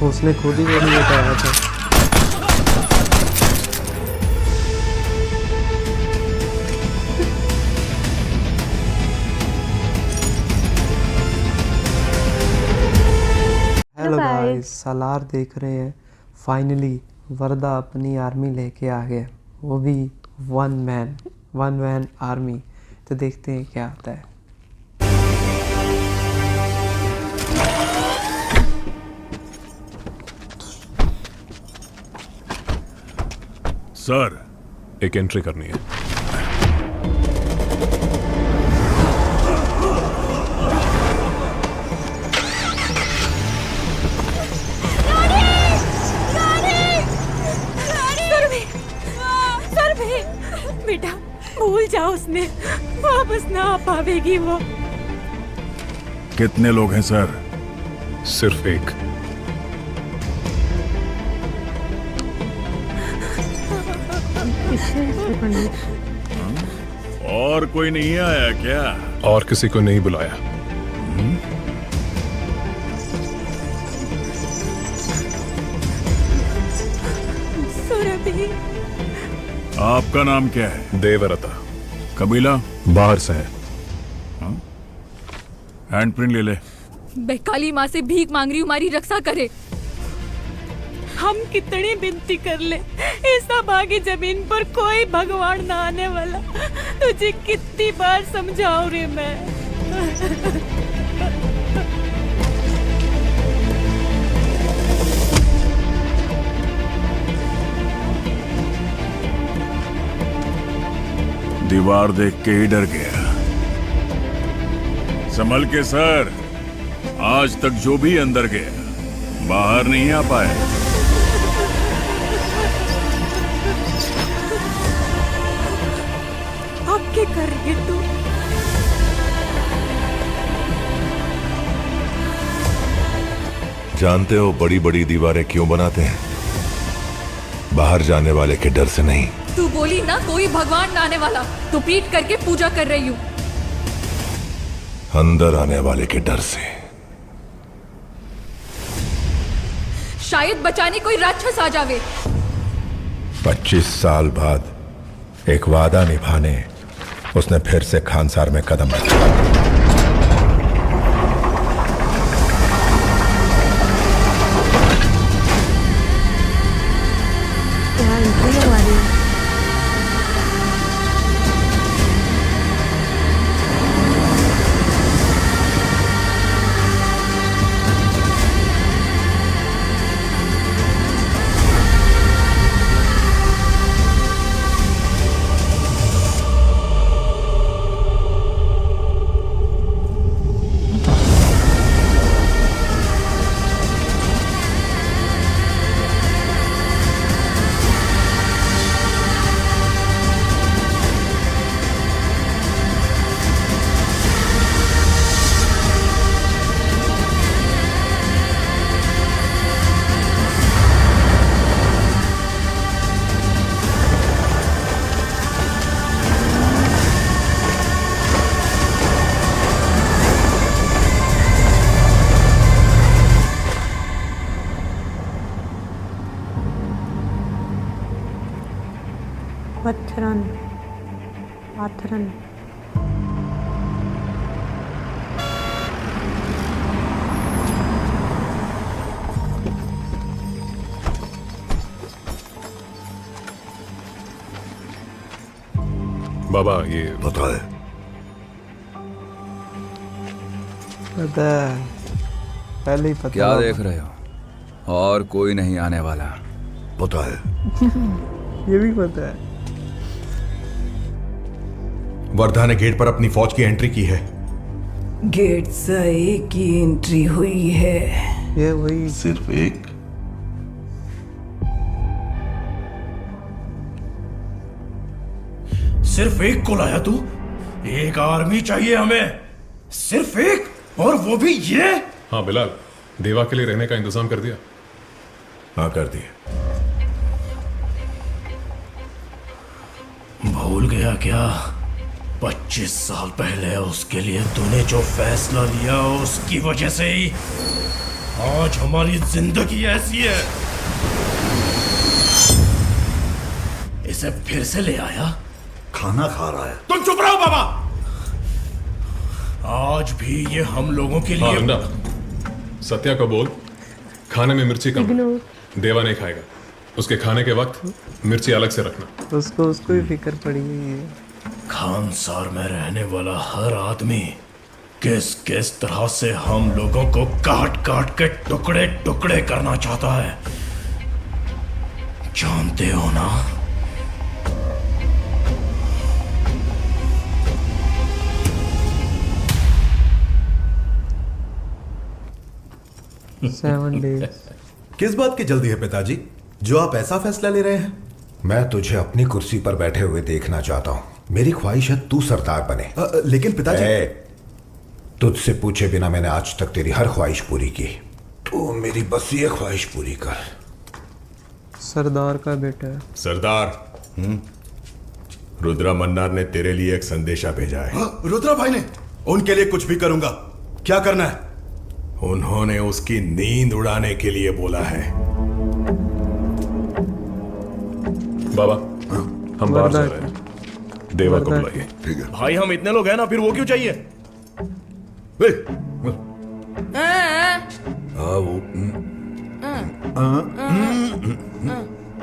उसने खुद ही नहीं बताया था। हेलो गाइस, सालार देख रहे हैं। फाइनली वर्दा अपनी आर्मी लेके आ गया, वो भी वन मैन आर्मी। तो देखते हैं क्या आता है। सर, एक एंट्री करनी है। बेटा भूल जाओ, उसने वापस ना आ पावेगी वो। कितने लोग हैं सर? सिर्फ एक। और कोई नहीं आया क्या? और किसी को नहीं बुलाया। सुरभि। आपका नाम क्या है? देवरता। कबीला? बाहर से है। हैंड प्रिंट ले ले। मैं काली माँ से भीख मांग रही हूँ, हमारी रक्षा करे। हम कितनी विनती कर ले, इस अभागी जमीन पर कोई भगवान ना आने वाला। तुझे कितनी बार समझाऊं रे मैं। दीवार देख के ही डर गया। संभल के सर, आज तक जो भी अंदर गया बाहर नहीं आ पाया। अब क्या कर रही है तू? जानते हो बड़ी बड़ी दीवारें क्यों बनाते हैं? बाहर जाने वाले के डर से नहीं। तू बोली ना कोई भगवान ना आने वाला, तो पीट करके पूजा कर रही हूँ। अंदर आने वाले के डर से। शायद बचाने कोई राक्षस आ जावे। 25 साल बाद एक वादा निभाने उसने फिर से खानसार में कदम रखा। आथरन बाबा ये पता है। पता है, पहले ही पता। क्या देख रहे हो? और कोई नहीं आने वाला। पता है। ये भी पता है। वर्धा ने गेट पर अपनी फौज की एंट्री की है। गेट से एक ही एंट्री हुई है। ये वही। सिर्फ एक? सिर्फ एक को लाया तू? एक आर्मी चाहिए हमें, सिर्फ एक, और वो भी ये? हाँ बिलाल, देवा के लिए रहने का इंतजाम कर दिया? हाँ कर दिया। भूल गया क्या? 25 साल पहले उसके लिए तूने जो फैसला लिया उसकी वजह से ही आज हमारी जिंदगी ऐसी है। इसे फिर से ले आया, खाना खा रहा है। तुम चुप रहो बाबा। आज भी ये हम लोगों के हाँ लिए अंडा, सत्या को बोल खाने में मिर्ची कम है। देवा नहीं खाएगा, उसके खाने के वक्त मिर्ची अलग से रखना। उसको ही फिक्र पड़ी हुई है। खानसार में रहने वाला हर आदमी किस किस तरह से हम लोगों को काट काट के टुकड़े टुकड़े करना चाहता है, जानते हो ना? Seven days. किस बात की जल्दी है पिताजी, जो आप ऐसा फैसला ले रहे हैं? मैं तुझे अपनी कुर्सी पर बैठे हुए देखना चाहता हूँ। मेरी ख्वाहिश है तू सरदार बने। लेकिन पिताजी। तुझसे पूछे बिना मैंने आज तक तेरी हर ख्वाहिश पूरी की। तू मेरी बस ये ख्वाहिश पूरी कर। सरदार का बेटा है। सरदार, रुद्रा मन्नार ने तेरे लिए एक संदेशा भेजा है। रुद्रा भाई ने? उनके लिए कुछ भी करूंगा। क्या करना है? उन्होंने उसकी नींद उड़ाने के लिए बोला है। बाबा, हम बाहर जा रहे हैं, देवा को बुलाइए। ठीक है भाई हम इतने लोग हैं ना, फिर वो क्यों चाहिए?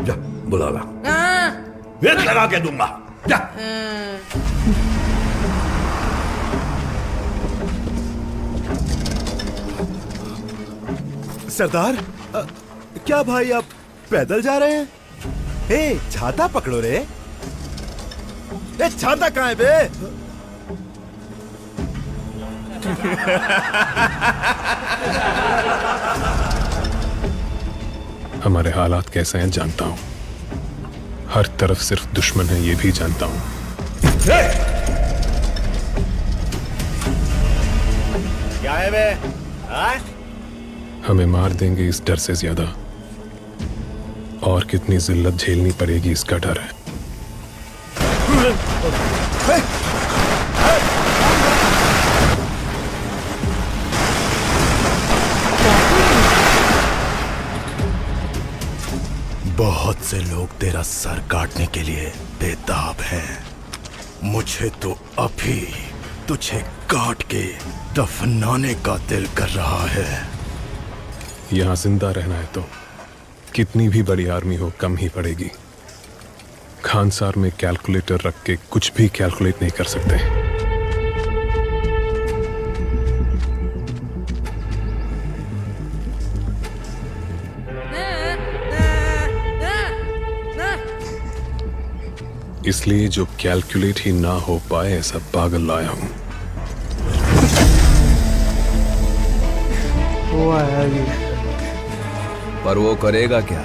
जा बुला ला। वेट लगा के दूंगा। जा। सरदार, क्या भाई आप पैदल जा रहे हैं? ए, छाता पकड़ो रे। ए, छाता कहाँ है बे? हमारे हालात कैसे हैं जानता हूं। हर तरफ सिर्फ दुश्मन है, ये भी जानता हूं। क्या है बे? हमें मार देंगे इस डर से ज्यादा और कितनी जिल्लत झेलनी पड़ेगी इसका डर है। बहुत से लोग तेरा सर काटने के लिए बेताब हैं। मुझे तो अभी तुझे काट के दफनाने का दिल कर रहा है। यहां जिंदा रहना है तो कितनी भी बड़ी आर्मी हो कम ही पड़ेगी। खानसार में कैलकुलेटर रख के कुछ भी कैलकुलेट नहीं कर सकते। इसलिए जो कैलकुलेट ही ना हो पाए ऐसा पागल लाया हूं। वो आया भी। पर वो करेगा क्या?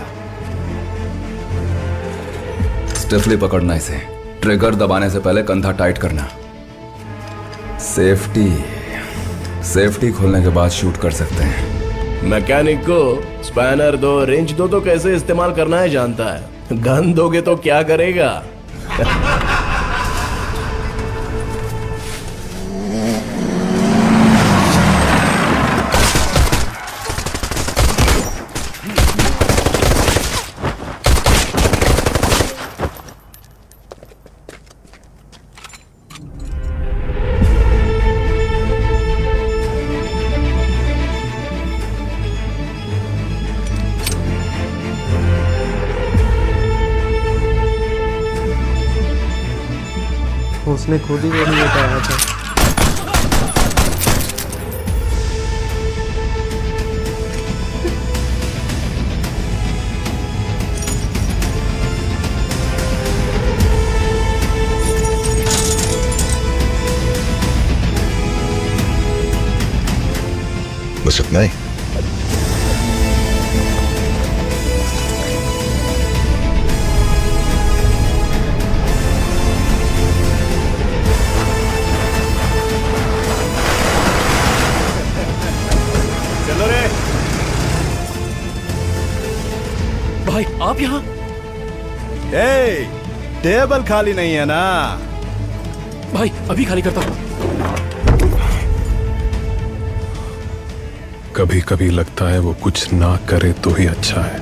स्टिफली पकड़ना इसे, ट्रिगर दबाने से पहले कंधा टाइट करना। सेफ्टी खोलने के बाद शूट कर सकते हैं। मैकेनिक को स्पैनर दो, रेंज दो तो कैसे इस्तेमाल करना है जानता है। गन दोगे तो क्या करेगा? उसने खुद ही वो नहीं बताया था। बस इतना ही। भाई आप यहाँ? टेबल खाली नहीं है ना? भाई अभी खाली करता हूँ। कभी कभी लगता है वो कुछ ना करे तो ही अच्छा है।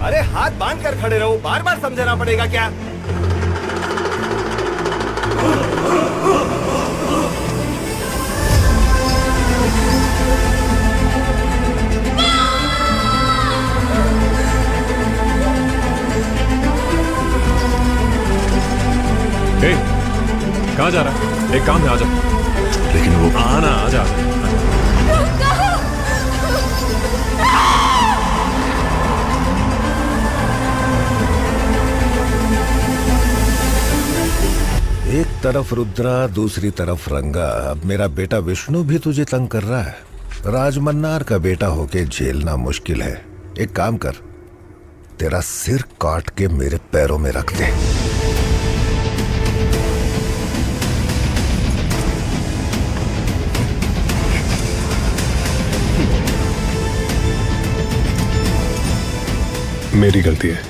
अरे हाथ बांध कर खड़े रहो, बार बार समझाना पड़ेगा क्या? कहाँ जा रहा है? एक काम है, आ जा। लेकिन वो आना, आ जा। एक तरफ रुद्रा, दूसरी तरफ रंगा। अब मेरा बेटा विष्णु भी तुझे तंग कर रहा है। राजमन्नार का बेटा होके झेलना मुश्किल है। एक काम कर, तेरा सिर काट के मेरे पैरों में रख दे। मेरी गलती है,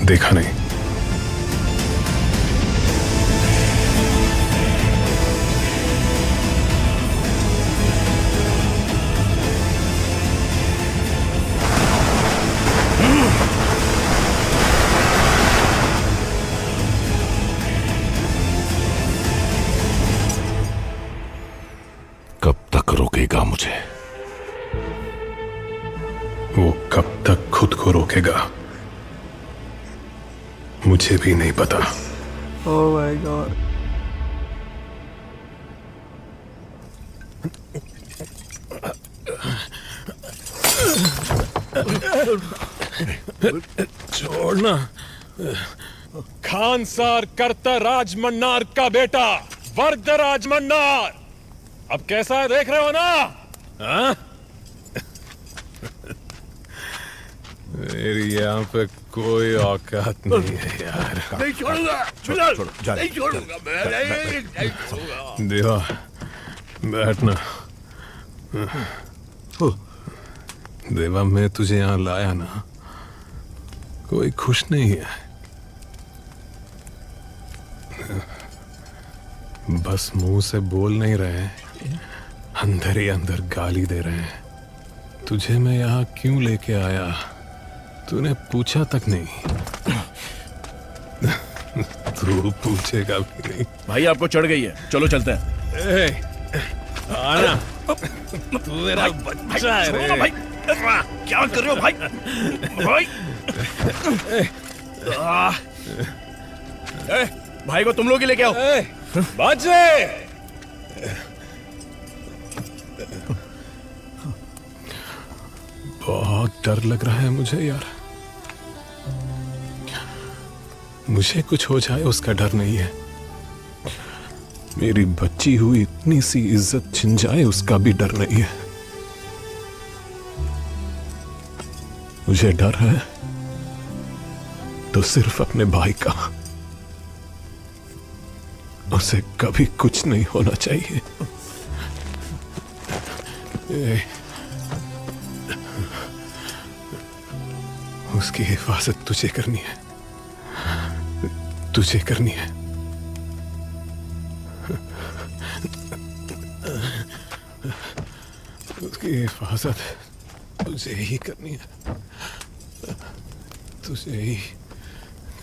देखा नहीं। कब तक रोकेगा मुझे? वो कब तक खुद को रोकेगा मुझे भी नहीं पता। Oh my God. छोड़ना। खानसार करता राजमन्नार का बेटा वर्द राजमन्नार। अब कैसा है देख रहे हो ना? हाँ? मेरी यहाँ पे कोई औकात नहीं है यार। नहीं छोड़ूंगा, नहीं छोड़ूंगा मैं, नहीं छोड़ूंगा। देवा, बैठना। देवा, मैं तुझे यहाँ लाया ना, कोई खुश नहीं है। बस मुंह से बोल नहीं रहे, अंदर ही अंदर गाली दे रहे हैं। तुझे मैं यहाँ क्यों लेके आया तूने पूछा तक नहीं। तू पूछेगा भी नहीं। भाई आपको चढ़ गई है, चलो चलते हैं। आना, तू मेरा बच्चा है रे। भाई क्या कर रहे हो भाई? भाई भाई को तुम लोग ही लेके आओ। बच्चे, बहुत डर लग रहा है मुझे यार। मुझे कुछ हो जाए उसका डर नहीं है, मेरी बच्ची हुई इतनी सी इज्जत छिन जाए उसका भी डर नहीं है। मुझे डर है तो सिर्फ अपने भाई का। उसे कभी कुछ नहीं होना चाहिए। उसकी हिफाजत तुझे करनी है, तुझे करनी है। उसकी हिफाजत तुझे ही करनी है, तुझे ही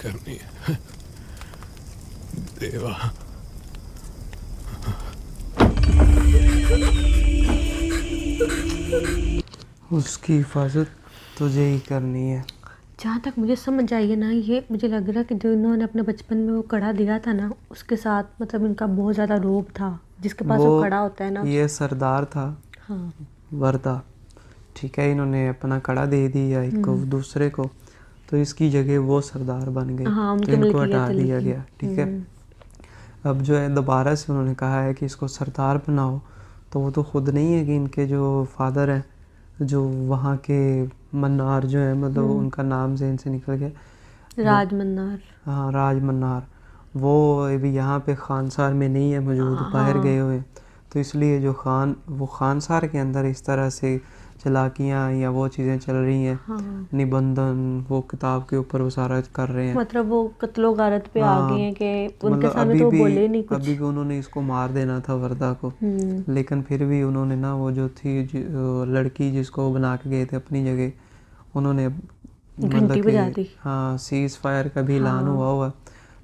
करनी है देवा। उसकी हिफाजत तुझे ही करनी है। जहाँ तक मुझे समझ आई है ना, ये मुझे लग रहा है कि जो इन्होंने अपने बचपन में वो कड़ा दिया था ना, उसके साथ मतलब इनका बहुत ज़्यादा रोब था। जिसके पास वो कड़ा होता है ना, ये सरदार था। हाँ, वर्दा, ठीक है। इन्होंने अपना कड़ा दे दिया एक को, दूसरे को, तो इसकी जगह वो सरदार बन गए। हाँ, तो इनको हटा दिया गया, ठीक है। अब जो है दोबारा से उन्होंने कहा है कि इसको सरदार बनाओ, तो वो तो खुद नहीं है कि इनके जो फादर हैं, जो वहाँ के मन्नार जो है, मतलब उनका नाम जहन से निकल गया, राजमन्नार। हाँ, राजमन्नार, वो अभी यहाँ पे खानसार में नहीं है मौजूद, बाहर गए हुए। तो इसलिए जो वो खानसार के अंदर इस तरह से चालाकियाँ या वो चीज़ें चल रही हैं, हाँ। निबंधन वो किताब के ऊपर वो सारा कर रहे हैं। मतलब वो कत्लो गारत पे आ गए हैं कि उनके मतलब सामने तो वो बोले नहीं कुछ। अभी भी उन्होंने इसको मार देना था वर्दा को, लेकिन फिर भी उन्होंने ना वो जो थी लड़की जिसको वो बना के गए थे अपनी जगह, उन्होंने घंटी बजा दी। हाँ, सीज फायर का भी ऐलान हुआ।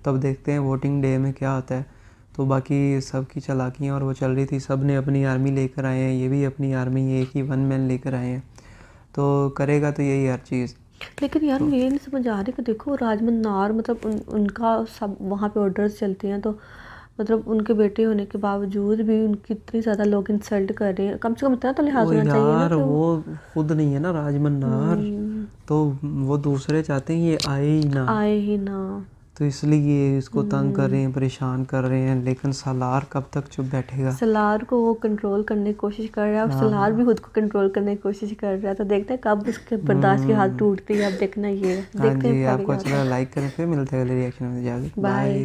तब देखते हैं वोटिंग डे में क्या होता है। तो बाकी सबकी चालाकियाँ और वो चल रही थी, सब ने अपनी आर्मी लेकर आए हैं, ये भी अपनी आर्मी एक ही वन मैन लेकर आए हैं, तो करेगा तो यही हर चीज़। लेकिन यार मुझे नहीं समझ आ रही कि देखो राजमन्नार मतलब उनका सब वहाँ पे ऑर्डर्स चलते हैं, तो मतलब उनके बेटे होने के बावजूद भी उनकी इतनी ज़्यादा लोग इंसल्ट कर रहे हैं, कम से कम इतना तो लिहाज होना चाहिए ना। यार वो खुद नहीं है ना राजमन्नार, तो वो दूसरे चाहते हैं ये आए ही ना, तो इसलिए इसको तंग कर रहे हैं, परेशान कर रहे हैं। लेकिन सालार कब तक चुप बैठेगा? सालार को वो कंट्रोल करने की कोशिश कर रहा है और सालार भी खुद को कंट्रोल करने की कोशिश कर रहा है, तो देखते हैं कब उसके बर्दाश्त की हाथ टूटती है। अब देखना ये हाँ जी, आपको अच्छा लगा लाइक करें, फिर मिलते हैं अगले रिएक्शन में। जाके बाय।